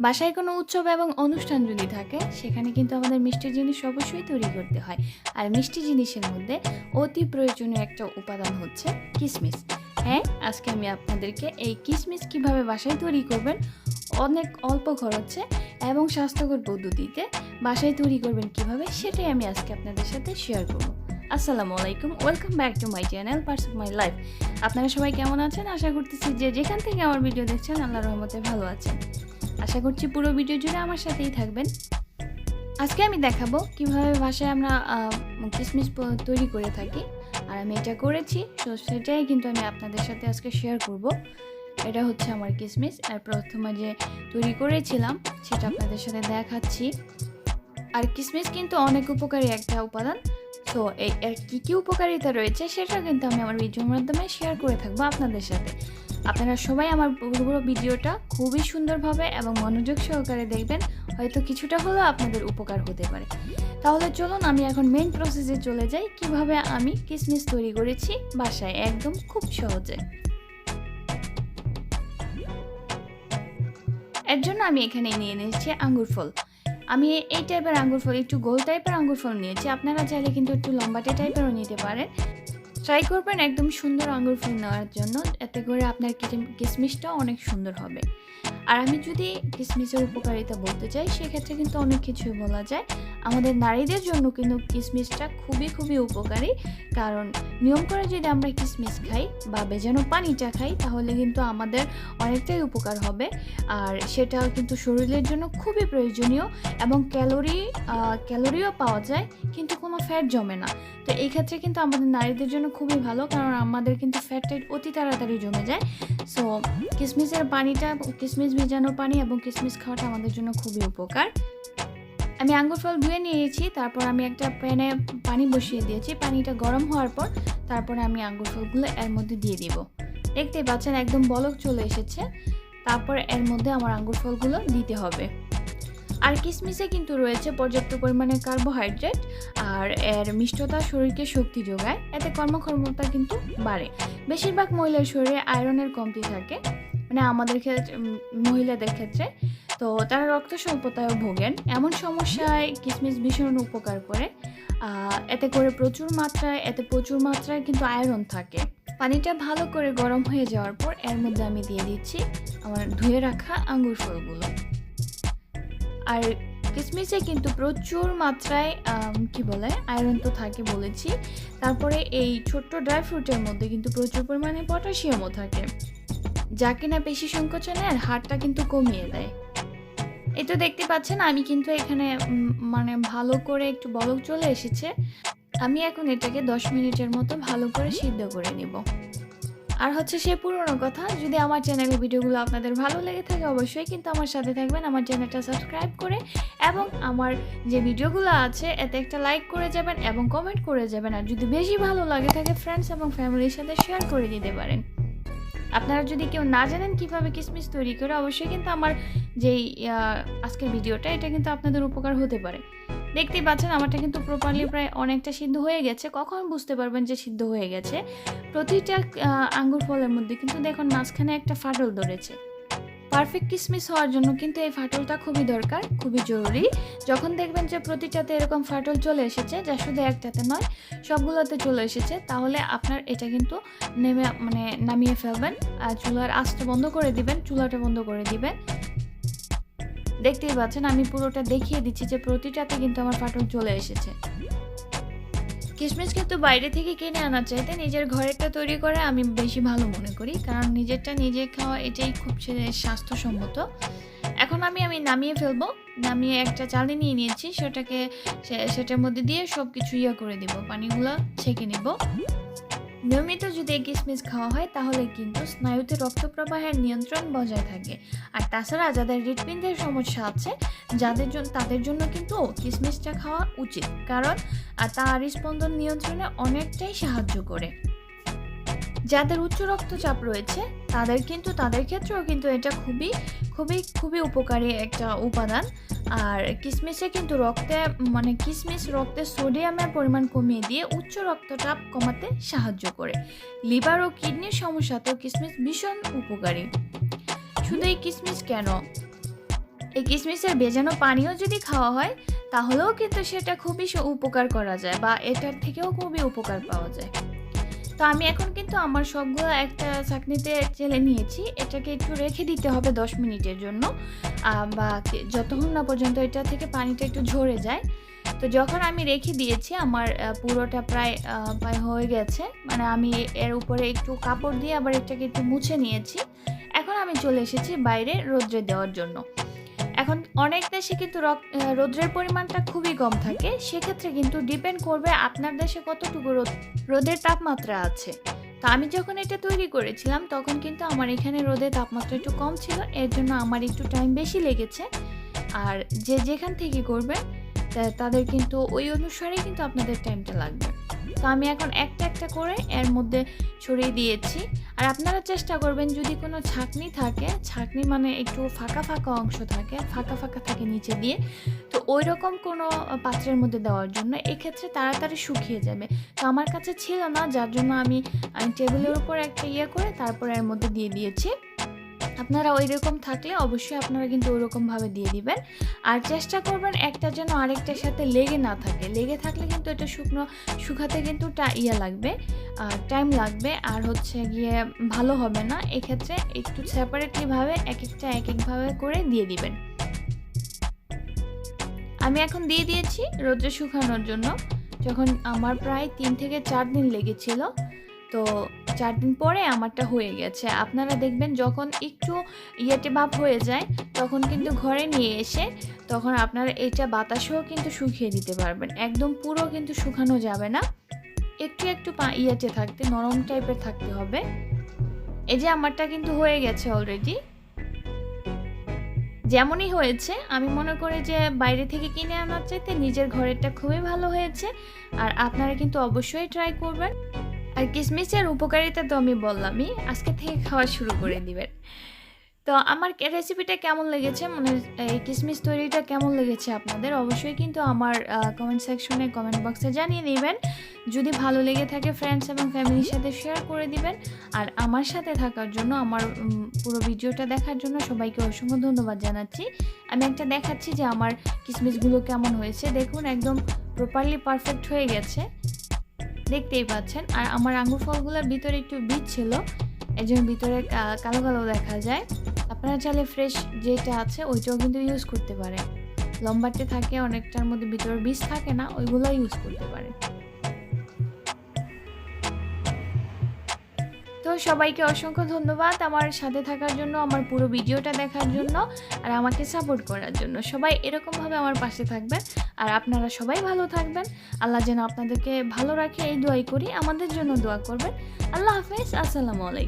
বাসায় কোনো উৎসব এবং অনুষ্ঠান যদি থাকে সেখানে কিন্তু আমাদের মিষ্টি জিনিস অবশ্যই তৈরি করতে হয়। আর মিষ্টি জিনিসের মধ্যে অতি প্রয়োজনীয় একটা উপাদান হচ্ছে কিশমিশ। হ্যাঁ, আজকে আমি আপনাদেরকে এই কিশমিশ কিভাবে বাসায় তৈরি করবেন অনেক অল্প খরচে এবং স্বাস্থ্যকর পদ্ধতিতে বাসায় তৈরি করবেন কিভাবে, সেটাই আমি আজকে আপনাদের সাথে শেয়ার করব। আসসালামু আলাইকুম, welcome back to my channel parts of my life. আপনারা সবাই কেমন আছেন? আশা করতেছি যে যেখান থেকে আমার ভিডিও দেখছেন আল্লাহর রহমতে ভালো আছেন। আশা করছি পুরো ভিডিও জুড়ে আমার সাথেই থাকবেন। আজকে আমি দেখাবো কিভাবে বাসায় আমরা কিশমিশ তৈরি করে থাকি, আর আমি এটা করেছি, তো সেটাই কিন্তু আমি আপনাদের সাথে আজকে শেয়ার করব। এটা হচ্ছে আমার কিশমিশ, আর প্রথমে যে তৈরি করেছিলাম সেটা আপনাদের সাথে দেখাচ্ছি। আর কিশমিশ কিন্তু অনেক উপকারী একটা উপাদান, তো এর কী কী উপকারিতা রয়েছে সেটা কিন্তু আমি আমার ভিডিওর মাধ্যমে শেয়ার করে থাকবো আপনাদের সাথে। আপনারা সবাই আমার পুরো ভিডিওটা খুবই সুন্দরভাবে এবং মনোযোগ সহকারে দেখবেন, হয়তো কিছুটা হলেও আপনাদের উপকার হতে পারে। তাহলে চলুন আমি এখন মেইন প্রসেসে চলে যাই, কিভাবে আমি কিশমিশ তৈরি করেছি বাসায় একদম খুব সহজে। এর জন্য আমি এখানে নিয়ে নিয়েছি আঙ্গুর ফল। আমি এই টাইপের আঙ্গুর ফল, একটু গোল টাইপের আঙ্গুর ফল নিয়েছি, আপনারা চাইলে কিন্তু একটু লম্বাটে টাইপেরও নিতে পারেন। ট্রাই করবেন একদম সুন্দর আঙ্গুর ফল নেওয়ার জন্য, এতে করে আপনার কিশমিশটা অনেক সুন্দর হবে। আর আমি যদি কিশমিশের উপকারিতা বলতে চাই সেক্ষেত্রে কিন্তু অনেক কিছুই বলা যায়। আমাদের নারীদের জন্য কিন্তু কিশমিশটা খুবই খুবই উপকারী, কারণ নিয়ম করে যদি আমরা কিশমিশ খাই বা ভেজানো পানিটা খাই তাহলে কিন্তু আমাদের অনেকটাই উপকার হবে। আর সেটা কিন্তু শরীরের জন্য খুবই প্রয়োজনীয়, এবং ক্যালোরিও পাওয়া যায়, কিন্তু কোনো ফ্যাট জমে না। তো এই ক্ষেত্রে কিন্তু আমাদের নারীদের জন্য খুবই ভালো, কারণ আমাদের কিন্তু ফ্যাটটা অতি তাড়াতাড়ি জমে যায়। সো কিশমিশের পানিটা, কিশমিশ ভেজানো পানি এবং কিশমিশ খাওয়াটা আমাদের জন্য খুবই উপকার। আমি আঙ্গুর ফল ধুয়ে নিয়েছি, তারপর আমি একটা প্যানে পানি বসিয়ে দিয়েছি। পানিটা গরম হওয়ার পর তারপরে আমি আঙ্গুর ফলগুলো এর মধ্যে দিয়ে দিব। দেখতেই পাচ্ছেন একদম বলক চলে এসেছে। তারপর এর মধ্যে আমার আঙ্গুর ফলগুলো দিতে হবে। আর কিশমিশে কিন্তু রয়েছে পর্যাপ্ত পরিমাণে কার্বোহাইড্রেট, আর এর মিষ্টতা শরীরকে শক্তি যোগায়, এতে কর্মক্ষমতা কিন্তু বাড়ে। বেশিরভাগ মহিলার শরীরে আয়রনের কমতি থাকে, মানে আমাদের ক্ষেত্রে, মহিলাদের ক্ষেত্রে, তো তারা রক্ত স্বল্পতায়ও ভোগেন। এমন সমস্যায় কিশমিশ ভীষণ উপকার করে। এতে প্রচুর মাত্রায় কিন্তু আয়রন থাকে। পানিটা ভালো করে গরম হয়ে যাওয়ার পর এর মধ্যে আমি দিয়ে দিচ্ছি আমার ধুয়ে রাখা আঙ্গুর ফলগুলো। আর কিশমিশে কিন্তু প্রচুর মাত্রায় আয়রন তো থাকে বলেছি। তারপরে এই ছোট্ট ড্রাই ফ্রুটের মধ্যে কিন্তু প্রচুর পরিমাণে পটাশিয়ামও থাকে, যা কিনা পেশি সংকোচনের হারটা কিন্তু কমিয়ে দেয়। এই তো দেখতে পাচ্ছেন আমি কিন্তু এখানে ভালো করে একটু বলক চলে এসেছে। আমি এখন এটাকে 10 মিনিটের মতো ভালো করে সিদ্ধ করে নিব। আর হচ্ছে সে পুরনো কথা, যদি আমার চ্যানেলের ভিডিওগুলো আপনাদের ভালো লেগে থাকে অবশ্যই কিন্তু আমার সাথে থাকবেন, আমার চ্যানেলটা সাবস্ক্রাইব করে, এবং আমার যে ভিডিওগুলো আছে এতে একটা লাইক করে যাবেন এবং কমেন্ট করে যাবেন। আর যদি বেশি ভালো লাগে থাকে ফ্রেন্ডস এবং ফ্যামিলির সাথে শেয়ার করে দিতে পারেন। আপনারা যদি কেউ না জানেন কিভাবে কিশমিশ তৈরি করে, অবশ্যই কিন্তু আমার যেই আজকের ভিডিওটা, এটা কিন্তু আপনাদের উপকার হতে পারে। দেখতেই পাচ্ছেন আমারটা কিন্তু প্রপারলি প্রায় অনেকটা সিদ্ধ হয়ে গেছে। কখন বুঝতে পারবেন যে সিদ্ধ হয়ে গেছে? প্রতিটা আঙ্গুর ফলের মধ্যে কিন্তু দেখুন মাঝখানে একটা ফাটল ধরেছে। পারফেক্ট কিশমিশ হওয়ার জন্য কিন্তু এই ফাটলটা খুবই দরকার, খুবই জরুরি। যখন দেখবেন যে প্রতিটাতে এরকম ফাটল চলে এসেছে, যা শুধু একটাতে নয় সবগুলোতে চলে এসেছে, তাহলে আপনার এটা কিন্তু নামিয়ে ফেলবেন। আর চুলার আঁচটা বন্ধ করে দিবেন, চুলাটা বন্ধ করে দিবেন। দেখতেই পাচ্ছেন আমি পুরোটা দেখিয়ে দিচ্ছি যে প্রতিটাতে কিন্তু আমার ফাটল চলে এসেছে। কিশমিশ কিন্তু বাইরে থেকে কিনে আনার চাইতে নিজের ঘরেরটা তৈরি করে আমি বেশি ভালো মনে করি, কারণ নিজেরটা নিজে খাওয়া এটাই খুব স্বাস্থ্যসম্মত। এখন আমি নামিয়ে ফেলবো। নামিয়ে একটা চালনি নিয়ে নিয়েছি, সেটার মধ্যে দিয়ে সব কিছু করে দিব, পানিগুলো ছেঁকে নেব। নিয়মিত যদি কিশমিশ খাওয়া হয় তাহলে কিন্তু স্নায়ুতে রক্ত প্রবাহের নিয়ন্ত্রণ বজায় থাকে। আর তাছাড়া যাদের হৃৎপিণ্ডের সমস্যা আছে তাদের জন্য কিন্তু কিশমিশটা খাওয়া উচিত, কারণ তা হৃৎস্পন্দন নিয়ন্ত্রণে অনেকটাই সাহায্য করে। যাদের উচ্চ রক্তচাপ রয়েছে তাদের ক্ষেত্রেও কিন্তু এটা খুবই খুবই খুবই উপকারী একটা উপাদান। আর কিশমিশে কিন্তু কিশমিশ রক্তে সোডিয়ামের পরিমাণ কমিয়ে দিয়ে উচ্চ রক্তচাপ কমাতে সাহায্য করে। লিভার ও কিডনির সমস্যাতেও কিশমিশ ভীষণ উপকারী। শুধু এই কিশমিশ কেন, এই কিশমিশের ভেজানো পানিও যদি খাওয়া হয় তাহলেও কিন্তু সেটা খুবই উপকার করা যায় বা এটার থেকেও খুবই উপকার পাওয়া যায়। তো আমি এখন কিন্তু আমার সবগুলো একটা ছাঁকনিতে চেলে নিয়েছি। এটাকে একটু রেখে দিতে হবে 10 মিনিটের জন্য, বা যতক্ষণ না পর্যন্ত এটা থেকে পানিটা একটু ঝরে যায়। তো যখন আমি রেখে দিয়েছি আমার পুরোটা প্রায় হয়ে গেছে, মানে আমি এর উপরে একটু কাপড় দিয়ে আবার এটাকে একটু মুছে নিয়েছি। এখন আমি চলে এসেছি বাইরে রোদ্রে দেওয়ার জন্য। এখন অনেক দেশে কিন্তু রোদ্রের পরিমাণটা খুবই কম থাকে, সেক্ষেত্রে কিন্তু ডিপেন্ড করবে আপনার দেশে কতটুকু রোদের তাপমাত্রা আছে। তো আমি যখন এটা তৈরি করেছিলাম তখন কিন্তু আমার এখানে রোদের তাপমাত্রা একটু কম ছিল, এর জন্য আমার একটু টাইম বেশি লেগেছে। আর যেখান থেকে করবে তাদের কিন্তু ওই অনুসারে কিন্তু আপনাদের টাইমটা লাগবে। তো আমি এখন একটা একটা করে এর মধ্যে ছড়িয়ে দিয়েছি। আর আপনারা চেষ্টা করবেন যদি কোনো ছাঁকনি থাকে, ছাঁকনি মানে একটু ফাঁকা ফাঁকা অংশ থাকে, ফাঁকা ফাঁকা থাকে নিচে দিয়ে, তো ওই রকম কোনো পাত্রের মধ্যে দেওয়ার জন্য, এক্ষেত্রে তাড়াতাড়ি শুকিয়ে যাবে। তো আমার কাছে ছিল না, যার জন্য আমি টেবিলের উপর একটা করে তারপর এর মধ্যে দিয়ে দিয়েছি। আপনারা ওই রকম থাকলে অবশ্যই আপনারা কিন্তু ওই রকমভাবে দিয়ে দিবেন। আর চেষ্টা করবেন একটা যেন আরেকটার সাথে লেগে না থাকে, লেগে থাকলে কিন্তু এটা শুকাতে কিন্তু লাগবে, টাইম লাগবে, আর হচ্ছে গিয়ে ভালো হবে না। এক্ষেত্রে একটু সেপারেটলিভাবে এক একভাবে করে দিয়ে দিবেন। আমি এখন দিয়ে দিয়েছি রোদ্রে শুকানোর জন্য। যখন আমার প্রায় 3 থেকে 4 দিন লেগেছিল, তো 4 দিন পরে আমারটা হয়ে গেছে। আপনারা দেখবেন যখন একটু ভাব হয়ে যায় তখন কিন্তু ঘরে নিয়ে এসে তখন আপনারা এটা বাতাসেও কিন্তু শুকিয়ে দিতে পারবেন। একদম পুরো কিন্তু শুকানো যাবে না, একটু থাকতে, নরম টাইপের থাকতে হবে। এই যে আমারটা কিন্তু হয়ে গেছে অলরেডি। যেমনই হয়েছে আমি মনে করি যে বাইরে থেকে কিনে আনার চাইতে নিজের ঘরেরটা খুবই ভালো হয়েছে। আর আপনারা কিন্তু অবশ্যই ট্রাই করবেন। আর কিশমিশের উপকারিতা তো আমি বললামই, আজকে থেকে খাওয়া শুরু করে দিবেন। তো আমার রেসিপিটা কেমন লেগেছে, মানে এই কিশমিশ তৈরিটা কেমন লেগেছে আপনাদের, অবশ্যই কিন্তু আমার কমেন্ট সেকশনে, কমেন্ট বক্সে জানিয়ে নেবেন। যদি ভালো লেগে থাকে ফ্রেন্ডস এবং ফ্যামিলির সাথে শেয়ার করে দিবেন। আর আমার সাথে থাকার জন্য, আমার পুরো ভিডিওটা দেখার জন্য সবাইকে অসংখ্য ধন্যবাদ জানাচ্ছি। আমি একটা দেখাচ্ছি যে আমার কিশমিশগুলো কেমন হয়েছে। দেখুন একদম প্রপারলি পারফেক্ট হয়ে গেছে, দেখতেই পাচ্ছেন। আর আমার আঙ্গুর ফলগুলোর ভিতরে একটু বীজ ছিল, এই জন্য ভিতরে কালো কালো দেখা যায়। আপনারা চাইলে ফ্রেশ যেটা আছে ওইটাও কিন্তু ইউজ করতে পারেন। লম্বাটে থাকে অনেকটার মধ্যে, ভিতরে বীজ থাকে না, ওইগুলো ইউজ করতে পারেন। তো সবাইকে অসংখ্য ধন্যবাদ আমার সাথে থাকার জন্য, আমার পুরো ভিডিওটা দেখার জন্য, আর আমাকে সাপোর্ট করার জন্য। সবাই এরকমভাবে আমার পাশে থাকবেন, আর আপনারা সবাই ভালো থাকবেন। আল্লাহ যেন আপনাদেরকে ভালো রাখে এই দোয়াই করি, আমাদের জন্য দোয়া করবেন। আল্লাহ হাফেজ, আসসালামু আলাইকুম।